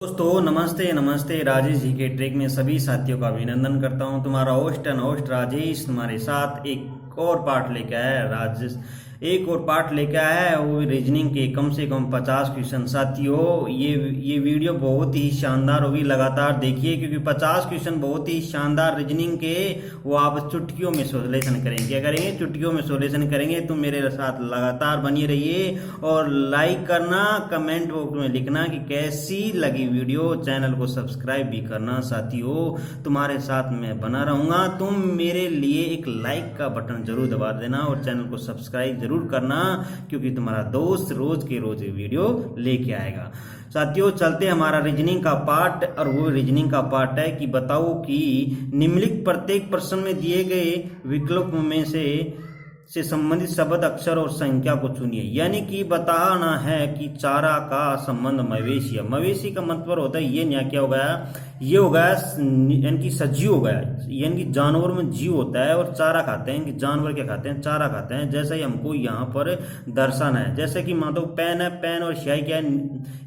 दोस्तों नमस्ते नमस्ते। राजेश जी के ट्रैक में सभी साथियों का अभिनंदन करता हूं। तुम्हारा होस्ट एंड होस्ट राजेश तुम्हारे साथ एक और पार्ट लेके आया है। राजेश एक और पार्ट लेके आया है, वो रीजनिंग के कम से कम 50 क्वेश्चन। साथियों ये वीडियो बहुत ही शानदार होगी, लगातार देखिए क्योंकि 50 क्वेश्चन बहुत ही शानदार रीजनिंग के वो आप चुटकियों में सोल्यूशन करेंगे। क्या करेंगे? चुटकियों में सोल्यूशन करेंगे। तुम मेरे साथ लगातार बनी रहिए और लाइक करना, कमेंट बॉक्स में लिखना कि कैसी लगी वीडियो, चैनल को सब्सक्राइब भी करना। साथियों तुम्हारे साथ मैं बना रहूंगा, तुम मेरे लिए एक लाइक का बटन जरूर दबा देना और चैनल को सब्सक्राइब जरूर करना क्योंकि तुम्हारा दोस्त रोज के रोज वीडियो लेके आएगा। साथियों चलते हमारा रीजनिंग का पार्ट, और वो रीजनिंग का पार्ट है कि बताओ कि निम्नलिखित प्रत्येक प्रश्न में दिए गए विकल्प में से संबंधित शब्द, अक्षर और संख्या को चुनिए। यानी कि बताना है कि चारा का संबंध मवेशी है। मवेशी का मतलब होता है ये न्याय क्या हो गया? ये हो गया यानी कि सजीव हो गया, यानी कि जानवर में जीव होता है और चारा खाते हैं। कि जानवर क्या खाते हैं? चारा खाते हैं। जैसा ही हमको यहाँ पर दर्शाना है, जैसे कि मान लो पेन है, पेन और स्याही क्या है?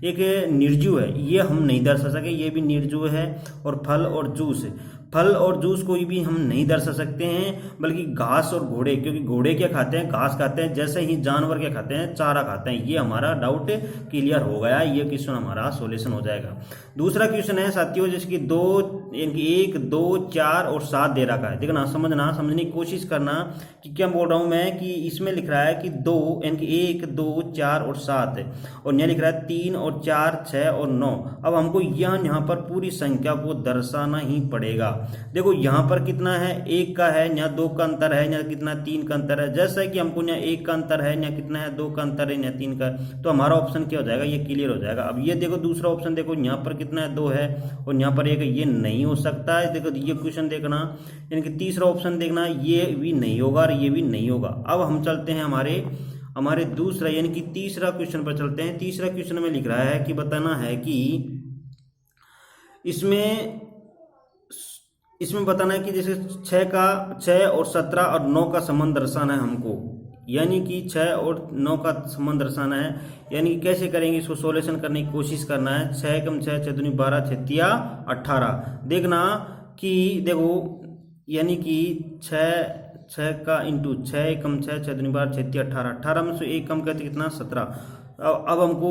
एक निर्जीव है, ये हम नहीं दर्शा सके, ये भी निर्जीव है। और फल और जूस, फल और जूस कोई भी हम नहीं दर्शा सकते हैं, बल्कि घास और घोड़े, क्योंकि घोड़े क्या खाते हैं? घास खाते हैं। जैसे ही जानवर क्या खाते हैं? चारा खाते हैं। ये हमारा डाउट क्लियर हो गया, ये क्वेश्चन हमारा सॉल्यूशन हो जाएगा। दूसरा क्वेश्चन है साथियों जिसकी दो यानी कि 1, 2, 4 और 7 दे रखा है। देखना, समझने की कोशिश करना कि क्या बोल रहा हूं मैं। कि इसमें लिख रहा है कि 2 यानी कि 1, 2, 4 और 7 है, और यहाँ लिख रहा है 3 और 4, 6 और 9। अब हमको यहाँ पर पूरी संख्या को दर्शाना ही पड़ेगा। देखो यहाँ पर कितना है? 1 का है, यहाँ 2 का अंतर है, यहाँ कितना 3 का अंतर है। जैसा कि हमको यहाँ 1 का अंतर है, यहाँ कितना है? 2 का अंतर है, यहाँ 3 का, तो हमारा ऑप्शन क्या हो जाएगा? ये क्लियर हो जाएगा। अब ये देखो दूसरा ऑप्शन, देखो यहाँ पर कितना है? 2 है और यहाँ पर 1 है, ये नहीं हो सकता है। देखो ये क्वेश्चन देखना, यानी कि तीसरा ऑप्शन देखना, ये भी नहीं होगा और ये भी नहीं होगा। अब हम चलते हैं हमारे दूसरा यानी कि तीसरा क्वेश्चन पर चलते हैं। तीसरा क्वेश्चन में लिख रहा है कि बताना है कि इसमें बताना है कि जैसे 6 और 17 और 9 का संबंध दर्शाना है हमको। यानी कि 6 और 9 का संबंध दर्शाना है। यानी कि कैसे करेंगे इसको? सॉल्यूशन करने की कोशिश करना है। 6 कम 6, 6 दूनी 12, 6 18। देखना कि देखो यानी कि 6 का इंटू 6 कम 6, 6 दूनी 12, 6 18, 18 में से 1 कम करते कितना? 17। अब हमको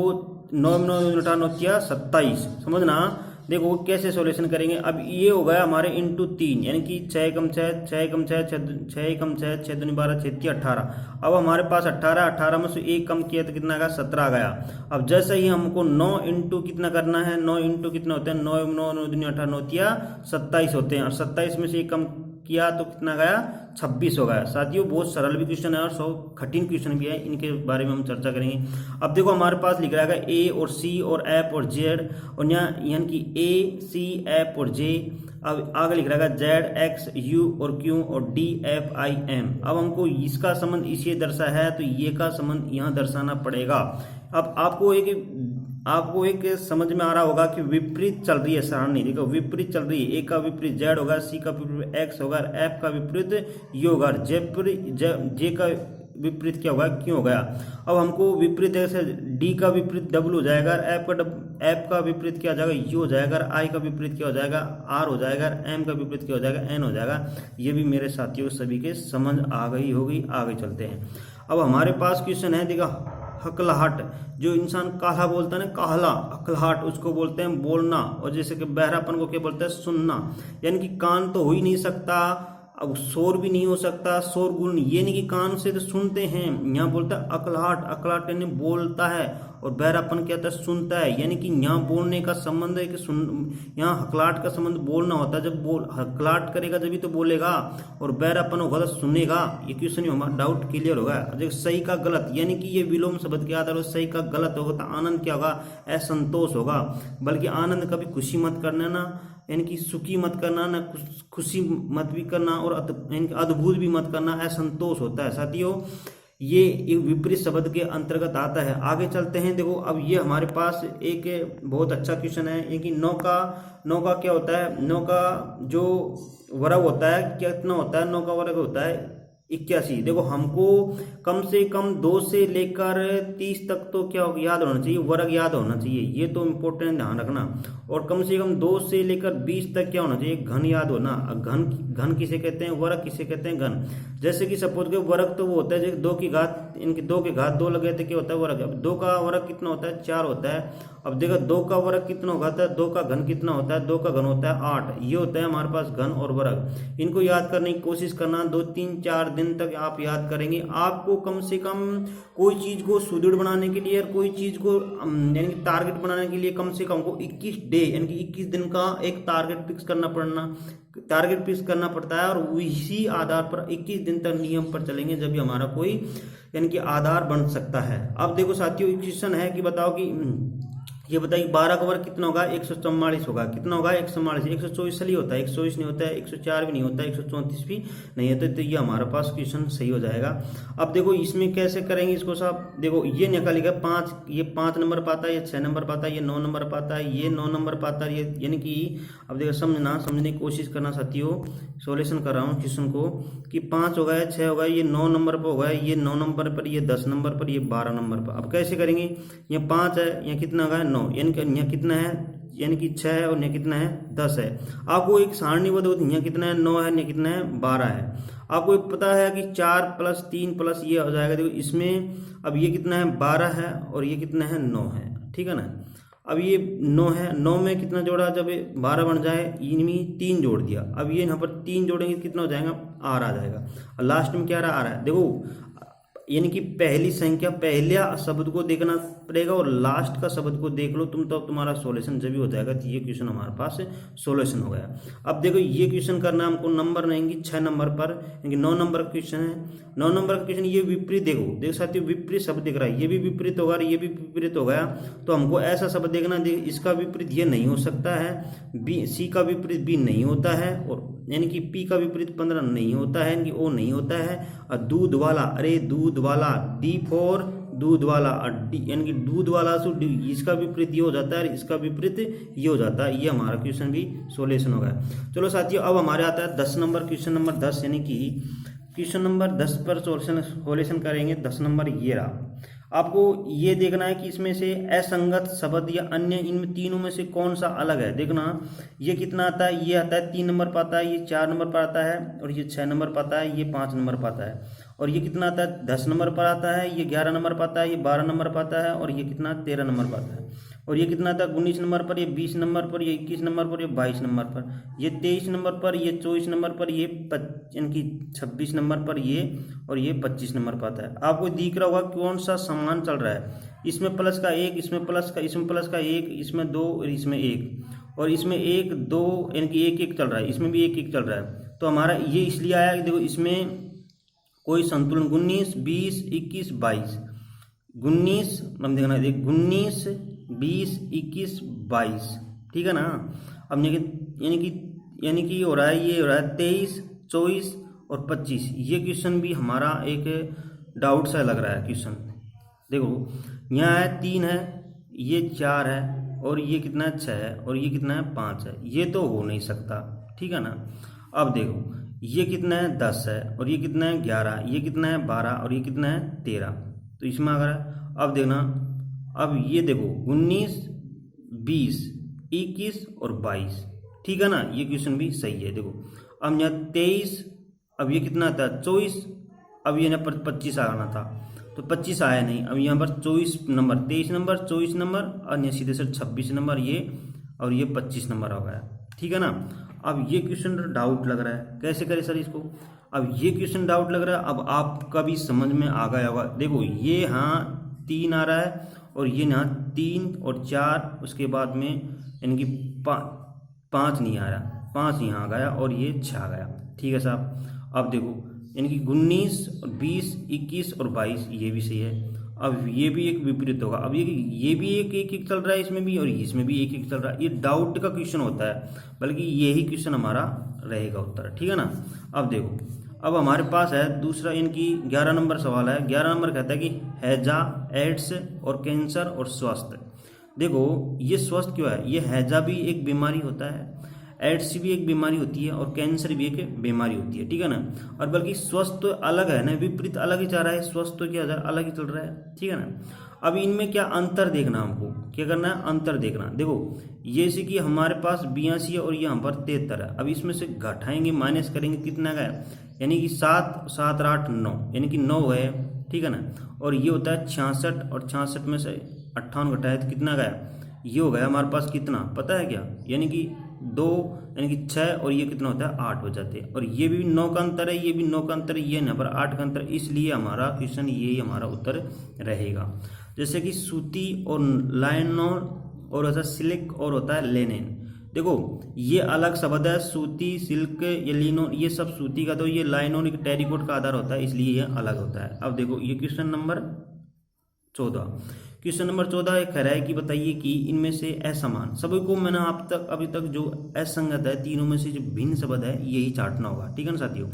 9 में 9 27। समझना, देखो कैसे सॉल्यूशन करेंगे। अब ये हो गया हमारे इंटू 3, यानी कि 6 कम 6, 6 कम 6, 6 कम 6, 6 दूनी 12, 6 18। अब हमारे पास 18, 18 में से 1 कम किया तो कितना आ गया? 17 आ गया। अब जैसे ही हमको 9 इंटू कितना करना है? 9 इंटू कितना होते हैं? 9 9 9 दूनी 18, 9 27 होते हैं, और 27 में से 1 कम किया तो कितना गया? 26 हो गया। साथियों बहुत सरल भी क्वेश्चन है और 100 कठिन क्वेश्चन भी है, इनके बारे में हम चर्चा करेंगे। अब देखो हमारे पास लिख रहा है ए और सी और एफ और जेड, और यहाँ यानी कि ए सी एफ और जे। अब आगे लिख रहा है जेड एक्स यू और क्यू और डी एफ आई एम। अब हमको इसका संबंध इसे दर्शा है तो ये का संबंध यहाँ दर्शाना पड़ेगा। अब आपको एक समझ में आ रहा होगा कि विपरीत चल रही है सारणी। देखो विपरीत चल रही है, ए का विपरीत जेड होगा, सी का विपरीत एक्स होगा, एफ का विपरीत यू होगा, जे का विपरीत क्या होगा? क्यों हो गया। अब हमको विपरीत ऐसे डी का विपरीत डब्ल्यू हो जाएगा, एफ का विपरीत क्या हो जाएगा? यू हो जाएगा, आई का विपरीत क्या हो जाएगा? आर हो जाएगा, एम का विपरीत क्या हो जाएगा? एन हो जाएगा। ये भी मेरे साथियों सभी के समझ आ गई होगी। आगे चलते हैं। अब हमारे पास क्वेश्चन है, देखा हकलाहट, जो इंसान काला बोलता है ना, काला हकलाहट उसको बोलते हैं बोलना। और जैसे कि बहरापन को क्या बोलते हैं? सुनना। यानी कि कान तो हो ही नहीं सकता, अब शोर भी नहीं हो सकता, शोर गुण, ये नहीं कि कान से तो सुनते हैं। यहाँ बोलता है अकलहाट, अकलहाट यानी बोलता है, और बहरापन क्या होता है? सुनता है। यानी कि यहाँ बोलने का संबंध है कि यहाँ हकलाहट का संबंध बोलना होता है। जब हकलाहट करेगा जब तो बोलेगा, और बहरापन होगा तो सुनेगा। ये क्वेश्चन हमारा डाउट क्लियर होगा। देखो सही का गलत, यानी कि ये विलोम शब्द के आधार पर सही का गलत होगा तो आनंद क्या होगा? असंतोष होगा। बल्कि आनंद कभी खुशी मत करना ना, यानी कि सुखी मत करना ना, खुशी मत भी करना, और यानी कि अद्भुत भी मत करना, असंतोष होता है। साथियों ये एक विपरीत शब्द के अंतर्गत आता है। आगे चलते हैं। देखो अब ये हमारे पास एक बहुत अच्छा क्वेश्चन है, ये कि नौ का क्या होता है? नौ का जो वर्ग होता है कितना होता है? 9 का वर्ग होता है 81। देखो हमको कम से कम 2 से लेकर 30 तक तो क्या याद होना चाहिए, वर्ग याद होना चाहिए, ये तो इम्पोर्टेंट ध्यान रखना। और कम से कम 2 से लेकर 20 तक क्या होना चाहिए, घन याद होना। घन घन किसे कहते हैं, वर्ग किसे कहते हैं, घन। जैसे कि सपोज के वर्ग तो वो होता है जैसे 2 की घात, इनके 2 की घात 2 लगे थे क्या होता है, वर्ग। अब 2 का वर्ग कितना होता है, 4 होता है। अब देखो 2 का वर्ग कितना होता है, 2 का घन कितना होता है, 2 का घन होता है 8। ये होता है हमारे पास घन और वर्ग। इनको याद करने की कोशिश करना, 2-3-4 दिन तक आप याद करेंगे। आपको कम से कम कोई चीज को सुदृढ़ बनाने के लिए और कोई चीज को यानी कि टारगेट बनाने के लिए कम से कम को 21 डे यानी कि 21 दिन का एक टारगेट फिक्स करना पड़ता है। और इसी आधार पर 21 दिन तक नियम पर चलेंगे, जब भी हमारा कोई यानी कि आधार बन सकता है। अब देखो साथियों, क्वेश्चन है कि बताओ कि ये बताइए 12 का वर्ग कितना होगा, 144 होगा। कितना होगा, 144। 124 सही होता है, 124 नहीं होता है, 104 भी नहीं होता है, 134 भी नहीं होता है। तो ये हमारा पास क्वेश्चन सही हो जाएगा। अब देखो इसमें कैसे करेंगे इसको साहब, देखो ये निकालेगा 5, ये 5 नंबर पाता है, ये 6 नंबर पाता है, ये 9 नंबर पाता है, ये 9 नंबर पाता है, ये यानी कि अब देखो समझने की कोशिश करना साथियों। सोल्यूशन कर रहा हूँ क्वेश्चन को कि 5 हो गया, 6 हो गया, ये 9 नंबर पर हो गया, ये 9 नंबर पर, ये 10 नंबर पर, ये 12 नंबर पर। अब कैसे करेंगे, ये 5 है, ये कितना होगा 9, यानी कि यहाँ कितना है, यानी कि 6 है, और यहाँ कितना है 10 है। आपको एक सारणीबद्ध होती है, यहाँ कितना है 9 है, यहाँ कितना है 12 है। आपको एक पता है कि 4 + 3 + ये हो जाएगा। देखो इसमें अब ये कितना है 12 है, और ये कितना है 9 है, ठीक है ना। अब ये 9 है, 9 में कितना जोड़ा, जब 12 बन जाए इनमें 3 जोड़ दिया। अब ये यहाँ पर 3 जोड़ेंगे कितना हो जाएगा, आर आ जाएगा। और लास्ट में क्या आ रहा है, देखो यानी कि पहली संख्या पहला शब्द को देखना पड़ेगा और लास्ट का शब्द को देख लो तुम, तो तुम्हारा सॉल्यूशन जब भी हो जाएगा। तो ये क्वेश्चन हमारे पास सॉल्यूशन हो गया। अब देखो ये क्वेश्चन करना हमको नंबर रहेंगे 6 नंबर पर, क्योंकि 9 नंबर का क्वेश्चन है। 9 नंबर का क्वेश्चन, ये विपरीत देखो साथियों, विपरीत शब्द दिख रहा है, ये भी विपरीत होगा, ये भी विपरीत हो गया। तो हमको ऐसा शब्द देखना, इसका विपरीत ये नहीं हो सकता है, बी, सी का विपरीत बी नहीं होता है, और यानी कि पी का विपरीत 15 नहीं होता है, यानी कि ओ नहीं होता है। और दूध वाला, अरे दूध वाला, डी फॉर दूध वाला, यानी कि दूध वाला सो डी, इसका विपरीत ये हो जाता है, इसका विपरीत ये हो जाता है। ये हमारा क्वेश्चन भी सॉल्यूशन हो गया। चलो साथियों, अब हमारे आता है 10 नंबर, क्वेश्चन नंबर 10, यानी कि क्वेश्चन नंबर 10 पर सॉल्यूशन करेंगे। 10 नंबर ये रहा। आपको ये देखना है कि इसमें से असंगत शब्द या अन्य इनमें तीनों में से कौन सा अलग है। देखना ये कितना आता है, ये आता है 3 नंबर पर आता है, ये 4 नंबर पर आता है, और ये 6 नंबर पर आता है, ये 5 नंबर पर आता है। और ये कितना आता है 10 नंबर पर आता है, ये 11 नंबर पर आता है, ये 12 नंबर पर आता है, और ये कितना 13 नंबर पर आता है। और ये कितना आता है 19 नंबर पर, ये 20 नंबर पर, ये 21 नंबर पर, ये 22 नंबर पर, ये 23 नंबर पर, ये 24 नंबर पर, ये यानी कि 26 नंबर पर, ये और ये 25 नंबर पर आता है। आपको दिख रहा होगा कौन सा समान चल रहा है। इसमें प्लस का 1, इसमें प्लस का 1, इसमें 2 और इसमें 1, और इसमें 1 2 यानी कि 1 चल रहा है, इसमें भी 1 चल रहा है। तो हमारा ये इसलिए आया कि देखो इसमें कोई संतुलन 19 20 21 22, 19 हम देखना, देख 19 20 21 22, ठीक है ना। अब यानी कि हो रहा है, ये हो रहा है 23 24 और 25। ये क्वेश्चन भी हमारा एक डाउट सा लग रहा है क्वेश्चन। देखो यहाँ है 3 है, ये 4 है, और ये कितना है 6 है, और ये कितना है 5 है। ये तो हो नहीं सकता, ठीक है ना। अब देखो ये कितना है 10 है, और ये कितना है 11, ये कितना है 12, और ये कितना है 13। तो इसमें अगर अब देखना, अब ये देखो 19 20 21 और 22, ठीक है ना। ये क्वेश्चन भी सही है। देखो अब यहाँ 23, अब ये कितना था 24, अब ये यहाँ पर 25 आना था, तो 25 आया नहीं। अब यहाँ पर 24 नंबर 23 नंबर 24 नंबर, और यहाँ सीधे से 26 नंबर ये, और ये 25 नंबर हो गया, ठीक है ना। अब ये क्वेश्चन डाउट लग रहा है, कैसे करें सर इसको। अब ये क्वेश्चन डाउट लग रहा है, अब आपका भी समझ में आ गया होगा। देखो ये यहाँ 3 आ रहा है, और ये यहाँ 3 और 4, उसके बाद में यानी कि 5 नहीं आ रहा, 5 यहाँ आ गया, और ये 6 आ गया, ठीक है साहब। अब देखो यानी कि 19 20 21 और 22, ये भी सही है। अब ये भी एक विपरीत होगा। अब ये भी एक चल रहा है इसमें भी, और इसमें भी एक चल रहा है। ये डाउट का क्वेश्चन होता है, बल्कि यही क्वेश्चन हमारा रहेगा उत्तर, ठीक है ना। अब देखो, अब हमारे पास है दूसरा, इनकी 11 नंबर सवाल है। 11 नंबर कहता है कि हैजा, एड्स और कैंसर और स्वास्थ्य। देखो ये स्वस्थ क्यों है, ये हैजा भी एक बीमारी होता है, एड्स भी एक बीमारी होती है और कैंसर भी एक बीमारी होती है, ठीक है ना। और बल्कि स्वस्थ तो अलग है ना, विपरीत अलग ही जा रहा है, स्वस्थ तो क्या अलग ही चल रहा है, ठीक है ना। अब इनमें क्या अंतर देखना, हमको क्या करना है, अंतर देखना। देखो ये से कि हमारे पास 82 है और यहाँ पर 73 है। अब इसमें से घटाएंगे, माइनस करेंगे, कितना गया, यानी कि 7 7 और 8 9, यानी कि 9 है, ठीक है ना। और ये होता है 66 और 66 में से 58 घटाए तो कितना गया, ये हो गया हमारे पास कितना पता है क्या, यानी कि 2, यानी कि 6 और ये कितना होता है 8 हो जाते हैं। और ये भी 9 का अंतर है, ये भी 9 का अंतर है, ये यहाँ पर 8 का अंतर, इसलिए हमारा क्वेश्चन यही हमारा उत्तर रहेगा। जैसे कि सूती और लाइनोन और होता है सिल्क और होता है लेनिन। देखो ये अलग शब्द है, सूती, सिल्क, ये लिनोन, ये सब सूती का, तो ये लाइनोन एक टेरिकोट का आधार होता है, इसलिए ये अलग होता है। अब देखो ये क्वेश्चन नंबर 14, क्वेश्चन नंबर 14 एक कह रहा है कि बताइए कि इनमें से असमान सभी को, मैंने आप तक अभी तक जो असंगत है तीनों में से जो भिन्न शब्द है यही चाटना होगा, ठीक है ना साथियों।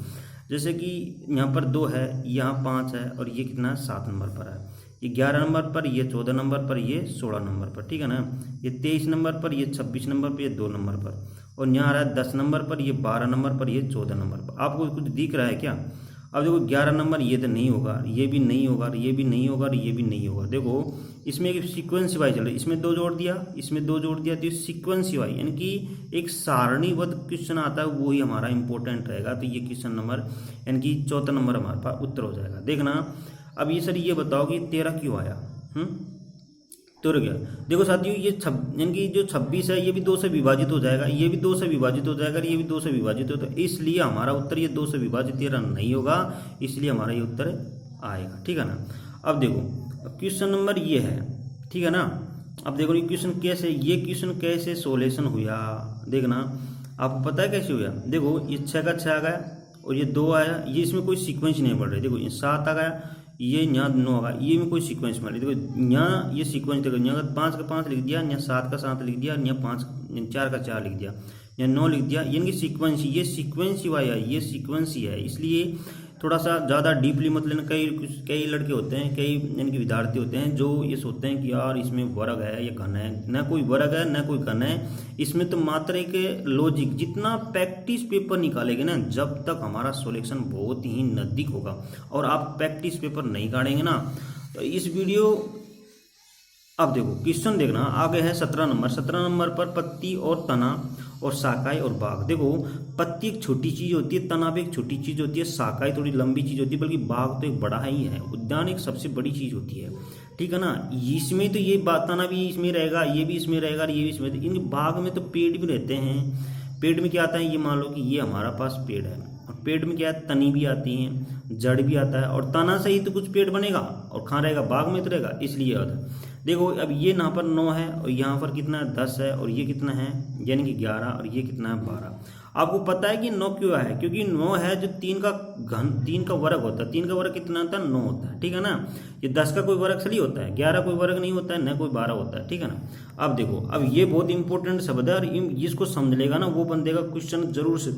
जैसे कि यहाँ पर 2 है, यहाँ 5 है और ये कितना 7 नंबर पर है, ये 11 नंबर पर, ये 14 नंबर पर, ये 16 नंबर पर, ठीक है ना। ये 23 नंबर पर, ये 26 नंबर पर, ये 2 नंबर पर, और यहाँ आ रहा है 10 नंबर पर, ये 12 नंबर पर, ये 14 नंबर पर। आपको कुछ दिख रहा है क्या? अब देखो 11 नंबर ये तो नहीं होगा, ये भी नहीं होगा, ये भी नहीं होगा, ये भी नहीं होगा। देखो इसमें एक सीक्वेंस वाई चल रही है, इसमें 2 जोड़ दिया, इसमें 2 जोड़ दिया, तो सीक्वेंस वाई यानी कि एक सारणीबद्ध क्वेश्चन आता है, वो ही हमारा इंपॉर्टेंट रहेगा। तो ये क्वेश्चन नंबर यानी कि 14 नंबर हमारे पास उत्तर हो जाएगा। देखना अब ये सर ये बताओ कि 13 क्यों आया, तो गया। देखो साथियों ये यानी कि जो 26 है ये भी 2 से विभाजित हो जाएगा, ये भी 2 से विभाजित हो जाएगा, ये भी 2 से विभाजित होता है, इसलिए हमारा उत्तर ये 2 से विभाजित 13 नहीं होगा, इसलिए हमारा ये उत्तर आएगा, ठीक है ना। अब देखो क्वेश्चन नंबर ये है, ठीक है ना। अब देखो ये क्वेश्चन कैसे सोल्यूशन हुआ, देखना आपको पता है कैसे हुआ। देखो ये 6 का 6 आ गया और ये 2 आया, ये इसमें कोई सीक्वेंस नहीं बढ़ रही। देखो ये 7 आ गया, ये यहाँ 9 होगा, ये में कोई सीक्वेंस में देखो यहाँ ये सीक्वेंस देखो, यहाँ 5 का 5 लिख दिया, यहाँ 7 का 7 लिख दिया, यहाँ 4 का 4 लिख दिया, यहाँ 9 लिख दिया, यानी कि सीक्वेंस, ये सीक्वेंस ही आया, ये सीक्वेंस ही है। इसलिए थोड़ा सा ज़्यादा डीपली मत लेना। कई लड़के होते हैं, कई यानी कि विद्यार्थी होते हैं जो ये सोचते हैं कि यार इसमें वर्ग है या घन है, ना कोई वर्ग है ना कोई घन है, इसमें तो मात्र एक लॉजिक, जितना प्रैक्टिस पेपर निकालेंगे ना, जब तक हमारा सॉल्यूशन बहुत ही नज़दीक होगा। और आप प्रैक्टिस पेपर नहीं काटेंगे ना तो इस वीडियो, अब देखो क्वेश्चन देखना आगे है 17 नंबर। 17 नंबर पर पत्ती और तना और शाखाएं और बाग। देखो पत्ती एक छोटी चीज होती है, तना भी एक छोटी चीज होती है, शाखाएं थोड़ी लंबी चीज होती है, बल्कि बाग तो एक बड़ा ही है, उद्यान एक सबसे बड़ी चीज होती है, ठीक है ना। इसमें तो ये तना भी इसमें रहेगा, ये भी इसमें रहेगा, ये भी इसमें, इन बाग में तो पेड़ भी रहते हैं। पेड़ में क्या आता है, ये मान लो कि ये हमारा पास पेड़ है, और पेड़ में क्या है, तनी भी आती है, जड़ भी आता है, और तना से ही तो कुछ पेड़ बनेगा और कहाँ रहेगा, बाग में तो रहेगा, इसलिए देखो अब ये यहाँ पर 9 है और यहाँ पर कितना 10 है और ये कितना है यानी कि 11 और ये कितना है 12। आपको पता है कि 9 क्यों है, क्योंकि 9 है जो 3 का वर्ग होता है, 3 का वर्ग कितना होता है 9 होता है, ठीक है ना। ये 10 का कोई वर्ग थोड़ी होता है, 11 कोई वर्ग नहीं होता है, न कोई 12 होता है, ठीक है ना। अब देखो अब ये बहुत इंपॉर्टेंट शब्द है और जिसको समझ लेगा ना वो बंदे का क्वेश्चन जरूर से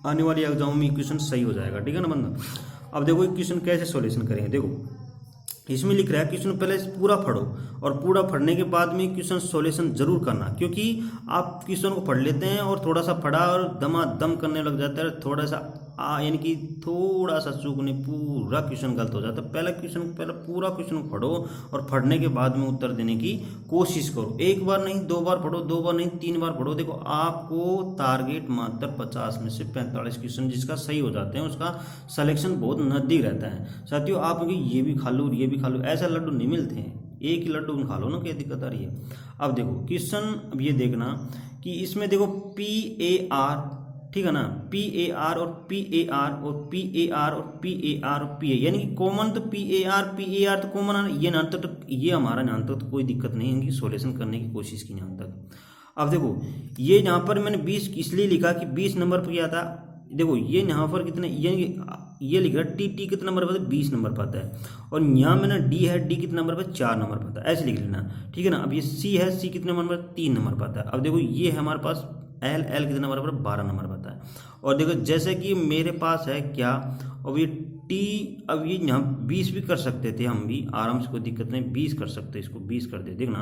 आने वाली एग्जाम में क्वेश्चन सही हो जाएगा, ठीक है ना बंदा। अब देखो क्वेश्चन कैसे सॉल्यूशन करेंगे। देखो इसमें लिख रहा है क्वेश्चन पहले पूरा पढ़ो और पूरा पढ़ने के बाद में क्वेश्चन सॉल्यूशन जरूर करना, क्योंकि आप क्वेश्चन को पढ़ लेते हैं और थोड़ा सा पढ़ा और दमादम करने लग जाता है, थोड़ा सा यानी कि थोड़ा सा चूकने पूरा क्वेश्चन गलत हो जाता है। पहले पूरा क्वेश्चन पढ़ो और पढ़ने के बाद में उत्तर देने की कोशिश करो। एक बार नहीं 2 बार पढ़ो, 2 बार नहीं 3 बार पढ़ो। देखो आपको टारगेट मात्र 50 में से 45 क्वेश्चन जिसका सही हो जाते हैं उसका सिलेक्शन बहुत नजदीक रहता है। साथियों आप ये भी खा लो ये भी खा लो, ऐसा लड्डू नहीं मिलते हैं, एक ही लड्डू खा लो ना, क्या दिक्कत आ रही है। अब देखो क्वेश्चन अब ये देखना कि इसमें देखो PAR, ठीक है ना, PAR और PAR और PAR और PAR और PA, यानी कि कॉमन तो PAR तो कॉमन है, ये नाम तक ये हमारा नाम तक तो कोई दिक्कत नहीं है, सॉल्यूशन करने की कोशिश की नाम तक। अब देखो ये यहाँ पर मैंने 20 इसलिए लिखा कि 20 नंबर पर क्या था। देखो ये यहाँ पर कितने ये लिख रहा है टी कितना नंबर पर 20 नंबर पर आता है, और यहाँ मैंने डी है, डी कितने नंबर पर 4 नंबर पर आता है, ऐसे लिख लेना, ठीक है ना। अब ये सी है, सी कितने नंबर पर 3 नंबर पर आता है। अब देखो ये है हमारे पास एल कितने नंबर पर 12 नंबर पर आता है। और देखो जैसे कि मेरे पास है क्या अब ये टी, अब ये यहाँ 20 भी कर सकते थे हम भी आराम से, कोई दिक्कत नहीं, 20 कर सकते, इसको 20 कर दे, देखना।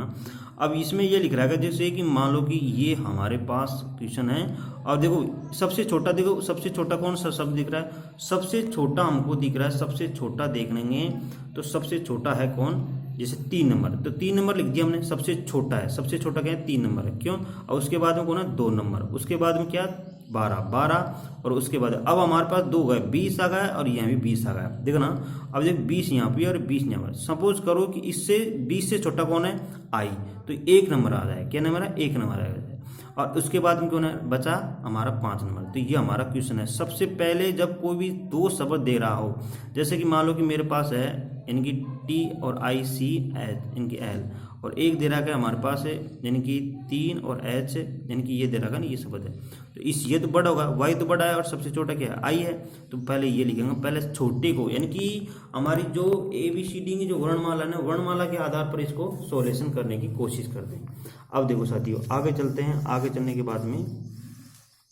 अब इसमें ये लिख रहा है जैसे कि मान लो कि ये हमारे पास क्वेश्चन है, और देखो सबसे छोटा, देखो सबसे छोटा कौन सा शब्द दिख रहा है, सबसे छोटा हमको दिख रहा है, सबसे छोटा देख लेंगे तो सबसे छोटा है कौन, जैसे 3 नंबर, तो 3 नंबर लिख दिया हमने, सबसे छोटा है, सबसे छोटा क्या है 3 नंबर है, क्यों, और उसके बाद में कौन है 2 नंबर, उसके बाद में क्या 12, और उसके बाद अब हमारे पास 2 गए, 20 आ गया और यहाँ भी 20 आ गया, देखो ना। अब देख 20 यहाँ पे और 20 यहाँ पर, सपोज करो कि इससे 20 से छोटा कौन है आई, तो 1 नंबर आ जाए, क्या नंबर है 1 नंबर आएगा, और उसके बाद में कौन है बचा हमारा 5 नंबर। तो ये हमारा क्वेश्चन है। सबसे पहले जब कोई भी 2 शब्द दे रहा हो, जैसे कि मान लो कि मेरे पास है इनकी टी और आई सी एच इनकी एल, और एक दे रहा है हमारे पास है यानी कि 3 और एच यानी कि ये दे रहा है ना, ये शब्द है, तो इस ये तो बड़ा होगा, वाई तो बड़ा है और सबसे छोटा क्या है आई है, तो पहले ये लिखेंगे, पहले छोटे को, यानी कि हमारी जो ABCD की जो वर्णमाला है, वर्णमाला के आधार पर इसको सॉल्यूशन करने की कोशिश करते हैं। अब देखो साथियों आगे चलते हैं, आगे चलने के बाद में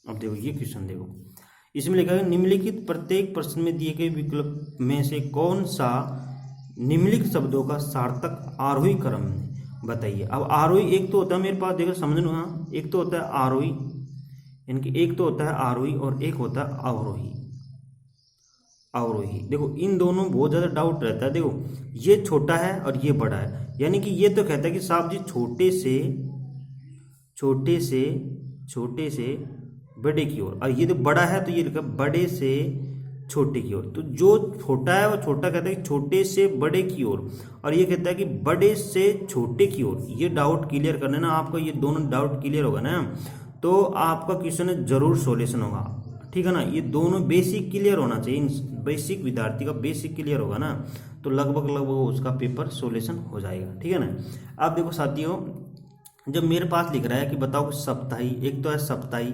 अब देखो ये क्वेश्चन देखो, इसमें लिखा है निम्नलिखित प्रत्येक प्रश्न में दिए गए विकल्प में से कौन सा निम्नलिखित शब्दों का सार्थक आरोही क्रम है, बताइए। अब आरोही एक तो होता है मेरे पास, देखो समझ लो, हाँ एक तो होता है आरोही, यानी कि एक तो होता है आरोही और एक होता है अवरोही। अवरोही देखो इन दोनों बहुत ज्यादा डाउट रहता है, देखो ये छोटा है और ये बड़ा है, यानी कि ये तो कहता है कि साहब जी छोटे से बड़े की ओर, और ये तो बड़ा है तो ये लिखा बड़े से छोटे की ओर, तो जो छोटा है वो छोटा कहता है कि छोटे से बड़े की ओर, और ये कहता है कि बड़े से छोटे की ओर। ये डाउट क्लियर करना ना आपका, ये दोनों डाउट क्लियर होगा ना तो आपका क्वेश्चन जरूर सॉल्यूशन होगा, ठीक है ना। ये दोनों बेसिक क्लियर होना चाहिए, बेसिक विद्यार्थी का बेसिक क्लियर होगा ना तो लगभग उसका पेपर सॉल्यूशन हो जाएगा, ठीक है ना। अब देखो साथियों जब मेरे पास लिख रहा है कि बताओ सप्ताही, एक तो है सप्ताही,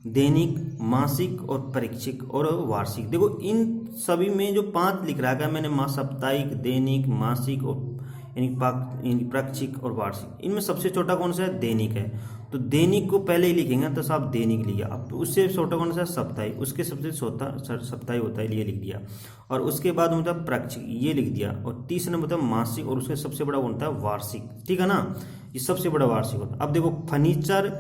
दैनिक, मासिक और परीक्षिक और वार्षिक। देखो इन सभी में जो 5 लिख रहा है मैंने साप्ताहिक, दैनिक, मासिक और यानी पाक्षिक और वार्षिक, इनमें सबसे छोटा कौन सा है दैनिक है, तो दैनिक को पहले ही लिखेंगे तो साहब दैनिक लिया। अब उससे छोटा कौन सा है सप्ताहिक, उसके सबसे छोटा सप्ताहिक होता है ये लिख दिया, और उसके बाद मतलब पाक्षिक ये लिख दिया, और तीसरा नंबर होता है मासिक और उसके सबसे बड़ा होता है वार्षिक, ठीक है ना, ये सबसे बड़ा वार्षिक होता है। अब देखो फर्नीचर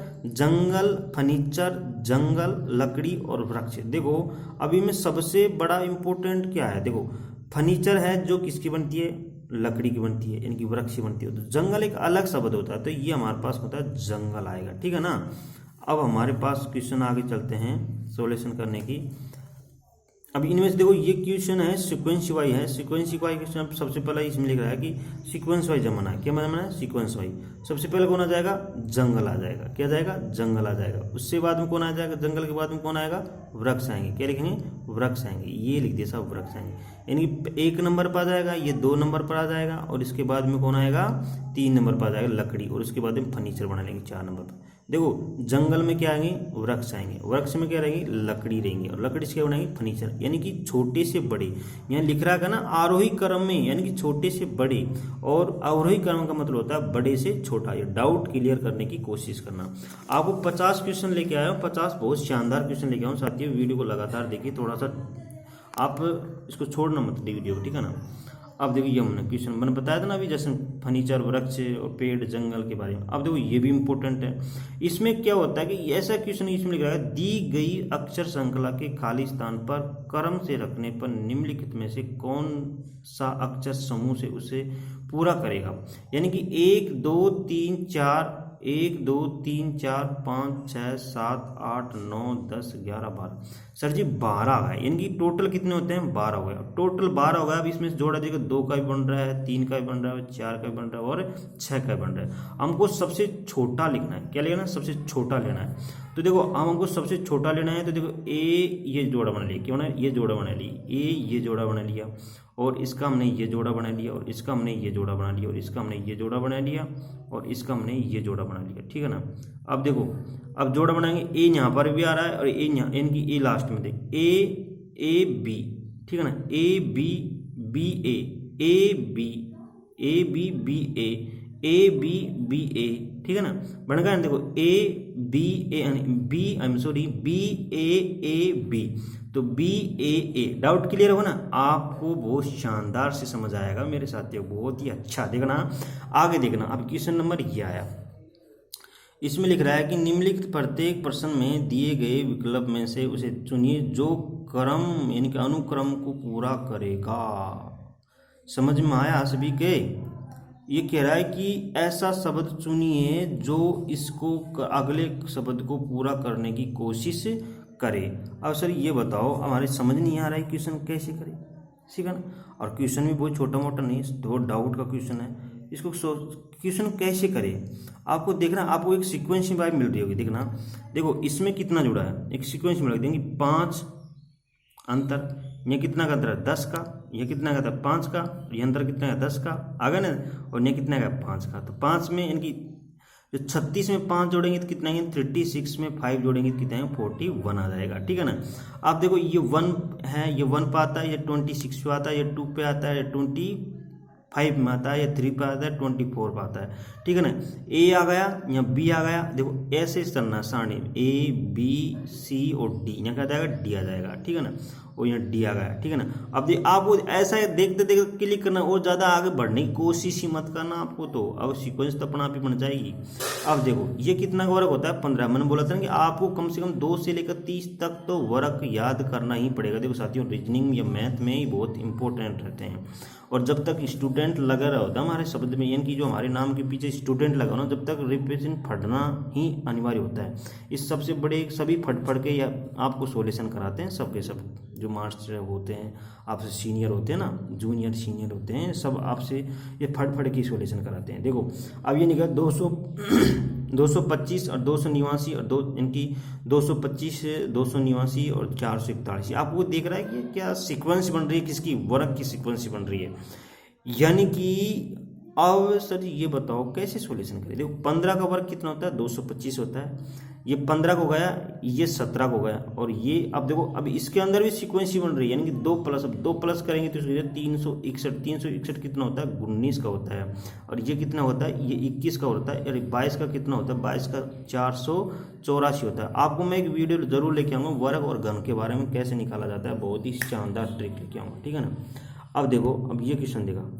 जंगल लकड़ी और वृक्ष, देखो अभी में सबसे बड़ा इंपॉर्टेंट क्या है, देखो फर्नीचर है जो किसकी बनती है लकड़ी की बनती है, यानी कि वृक्ष की बनती है, तो जंगल एक अलग शब्द होता है, तो ये हमारे पास होता है जंगल आएगा, ठीक है ना। अब हमारे पास क्वेश्चन आगे चलते हैं सॉल्यूशन करने की। अब इनमें से देखो ये क्वेश्चन है सीक्वेंस वाइज है, सीक्वेंस वाइज क्वेश्चन सबसे पहला इसमें लिख रहा है कि सीक्वेंस वाइज जमाना है, क्या जमाना है सीक्वेंस वाइज। सबसे पहले कौन आ जाएगा जंगल आ जाएगा, क्या जाएगा जंगल आ जाएगा, उससे बाद में कौन आ जाएगा जंगल के बाद में कौन आएगा वृक्ष आएंगे, क्या लिखेंगे वृक्ष आएंगे, ये लिख दिया सब वृक्ष आएंगे, यानी 1 नंबर पर आ जाएगा, ये 2 नंबर पर आ जाएगा, और इसके बाद में कौन आएगा 3 नंबर पर आ जाएगा लकड़ी, और उसके बाद में फर्नीचर बना लेंगे 4 नंबर पर। देखो जंगल में क्या आएंगे वृक्ष आएंगे, वृक्ष में क्या रहेंगे लकड़ी रहेंगे, और लकड़ी से क्या बनाएंगे फर्नीचर, यानी कि छोटे से बड़े। यहाँ लिख रहा है ना आरोही क्रम में, यानी कि छोटे से बड़े, और अवरोही क्रम का मतलब होता है बड़े से छोटा। ये डाउट क्लियर करने की कोशिश करना। आपको 50 क्वेश्चन लेके आया हूँ, 50 बहुत शानदार क्वेश्चन लेके आया हूँ साथियों, वीडियो को लगातार देखिए, थोड़ा सा आप इसको छोड़ना मत वीडियो, ठीक है ना। अब देखो ये हमने क्वेश्चन मैंने बताया था ना अभी, जैसे फर्नीचर वृक्ष और पेड़ जंगल के बारे में। अब देखो ये भी इंपॉर्टेंट है, इसमें क्या होता है कि ऐसा क्वेश्चन इसमें लिखा है दी गई अक्षर श्रृंखला के खाली स्थान पर क्रम से रखने पर निम्नलिखित में से कौन सा अक्षर समूह से उसे पूरा करेगा, यानी कि 1 2 3 4 1 2 3 4 5 6 7 8 9 10 11 12। सर जी 12 आ गए, यानी कि टोटल कितने होते हैं 12 हो गया, टोटल 12 हो गया। अब इसमें से जोड़ा देखो 2 का भी बन रहा है, 3 का भी बन रहा है, 4 का भी बन रहा है और 6 का भी बन रहा है। हमको सबसे छोटा लिखना है, क्या लेना है सबसे छोटा लेना है। तो देखो हमको सबसे छोटा लेना है, तो देखो ए ये जोड़ा बना लिया, क्यों ना ये जोड़ा बना ली, ए ये जोड़ा बना लिया, और इसका हमने ये जोड़ा बना लिया, और इसका हमने ये जोड़ा बना लिया, और इसका हमने ये जोड़ा बना लिया, और इसका हमने ये जोड़ा बना लिया, ठीक है ना। अब देखो अब जोड़ा बनाएंगे, ए यहाँ पर भी आ रहा है और ए यहाँ, यानी कि ए लास्ट में देख ए बी, ठीक है ना, A B B A B B A B B A, ठीक है ना। बन गया देखो BAAB, तो BAA। डाउट क्लियर हो ना? आपको बहुत शानदार से समझ आएगा मेरे साथियों, बहुत ही अच्छा। देखना आगे, देखना अब क्वेश्चन नंबर ये आया, इसमें लिख रहा है कि निम्नलिखित प्रत्येक प्रश्न में दिए गए विकल्प में से उसे चुनिए जो क्रम यानी कि अनुक्रम को पूरा करेगा। समझ में आया सभी के? ये कह रहा है कि ऐसा शब्द चुनिए जो इसको अगले शब्द को पूरा करने की कोशिश करे। अब सर ये बताओ, हमारे समझ नहीं आ रहा है क्वेश्चन कैसे करें, ठीक है ना? और क्वेश्चन भी बहुत छोटा मोटा नहीं, बहुत डाउट का क्वेश्चन है। इसको क्वेश्चन कैसे करें आपको देखना, आपको एक सीक्वेंस में वाइब मिल रही होगी। देखना, देखो इसमें कितना जुड़ा है, एक सीक्वेंस में देंगे 5 अंतर, ये कितना का अंतर है 10 का, ये कितना का था 5 का, ये अंतर कितना है 10 का, आ गया ना, और ये कितना का 5 का। तो 5 में इनकी जो 36 में 5 जोड़ेंगे तो कितना है 36 में 5 जोड़ेंगे तो कितना है 41 आ जाएगा, ठीक है ना? आप देखो ये 1 है, ये 1 पे आता है, ये 26 पे आता है, ये 2 पे आता है, ये 25 में आता है, ये 3 पे आता है, 24 पे आता है, ठीक है ना? ए आ गया, यहाँ बी आ गया, देखो ऐसे चलना सारणी ए बी सी और डी, यहाँ क्या जाएगा डी आ जाएगा, ठीक है ना? और यहाँ डी आ गया, ठीक है ना? अब आपको ऐसा देखते देखते क्लिक करना, और ज़्यादा आगे बढ़ने की कोशिश ही मत करना आपको, तो अब सीक्वेंस तो अपना आप ही बन जाएगी। अब देखो ये कितना का वर्क होता है 15। मैंने बोला था कि आपको कम से कम 2 से लेकर 30 तक तो वर्क याद करना ही पड़ेगा। देखो साथियों, रीजनिंग या मैथ में ही बहुत इंपॉर्टेंट रहते हैं, और जब तक स्टूडेंट लगा रहा होता है हमारे शब्द में, यानी कि जो हमारे नाम के पीछे स्टूडेंट लगा ना, जब तक रिप्रेजेंट फटना ही अनिवार्य होता है। इस सबसे बड़े सभी फट के या आपको सोल्यूशन कराते हैं, सबके सब जो मास्टर होते हैं आपसे सीनियर होते हैं ना, जूनियर सीनियर होते हैं, सब आपसे ये फट के सोल्यूशन कराते हैं। देखो अब ये निकला 225 और 289 और 2 इनकी 225 289 और 441। आपको देख रहा है कि क्या सीक्वेंस बन रही है, किसकी वर्क की सीक्वेंस बन रही है। यानी कि अब सर ये बताओ कैसे सॉल्यूशन करें। देखो 15 का वर्ग कितना होता है 225 होता है, ये 15 को गया, ये 17 को गया, और ये अब देखो अब इसके अंदर भी सीक्वेंस ही बन रही है, यानी कि 2 प्लस, अब 2 प्लस करेंगे तो 361 कितना होता है 19 का होता है, और ये कितना होता है ये 21 का होता है, और 22 का कितना होता है 22 का 484 होता है। आपको मैं एक वीडियो जरूर लेके आऊँगा वर्ग और घन के बारे में कैसे निकाला जाता है, बहुत ही शानदार ट्रिक लेके आऊँगा, ठीक है ना? अब देखो अब ये क्वेश्चन देखा,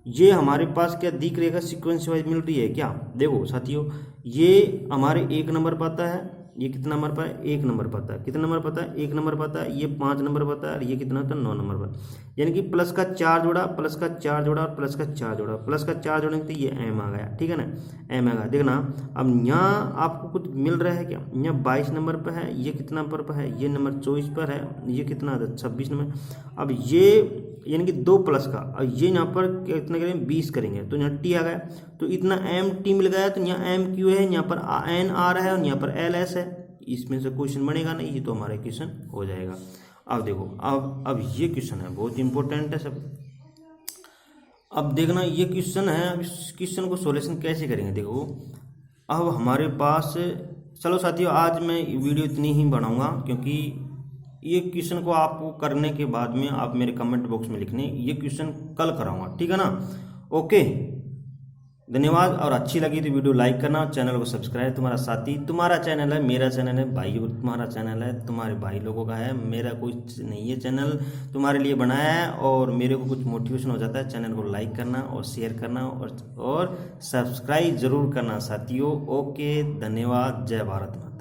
ये हमारे पास क्या दिख रहेगा सीक्वेंस वाइज मिल रही है क्या? देखो साथियों ये हमारे 1 नंबर पाता है, ये कितना नंबर पर है 1 नंबर पाता है, कितना नंबर पाता है 1 नंबर पाता है, ये 5 नंबर पाता है, और ये कितना होता है 9 नंबर पर। यानी कि प्लस का 4 जोड़ा, प्लस का 4 जोड़ा और प्लस का 4 जोड़ा, प्लस का 4 जोड़ेंगे तो ये एम आ गया, ठीक है ना? एम आ गया। देखना अब यहाँ आपको कुछ मिल रहा है क्या? यहाँ 22 नंबर पर है, ये कितना पर है ये नंबर 24 पर है, ये कितना 26 नंबर। अब ये यानी कि 2 प्लस का, और ये यहाँ पर कितना करेंगे 20 करेंगे तो यहाँ टी आ गया, तो इतना एम टी मिल गया, तो यहाँ एम क्यू है, यहाँ पर एन आ रहा है और यहाँ पर एल एस है। इसमें से क्वेश्चन बनेगा नहीं, ये तो हमारा क्वेश्चन हो जाएगा। अब देखो अब ये क्वेश्चन है बहुत इंपॉर्टेंट है सब। अब देखना ये क्वेश्चन है, अब इस क्वेश्चन को सॉल्यूशन कैसे करेंगे। देखो अब हमारे पास, चलो साथियों आज मैं वीडियो इतनी ही बनाऊंगा, क्योंकि ये क्वेश्चन को आपको करने के बाद में आप मेरे कमेंट बॉक्स में लिखने, ये क्वेश्चन कल कराऊंगा, ठीक है ना? ओके, धन्यवाद। और अच्छी लगी तो वीडियो लाइक करना, चैनल को सब्सक्राइब। तुम्हारा साथी तुम्हारा चैनल है, मेरा चैनल है, भाई तुम्हारा चैनल है, तुम्हारे भाई लोगों का है, मेरा कुछ नहीं है। चैनल तुम्हारे लिए बनाया है और मेरे को कुछ मोटिवेशन हो जाता है। चैनल को लाइक करना और शेयर करना और सब्सक्राइब जरूर करना साथियों। ओके, धन्यवाद, जय भारत माता।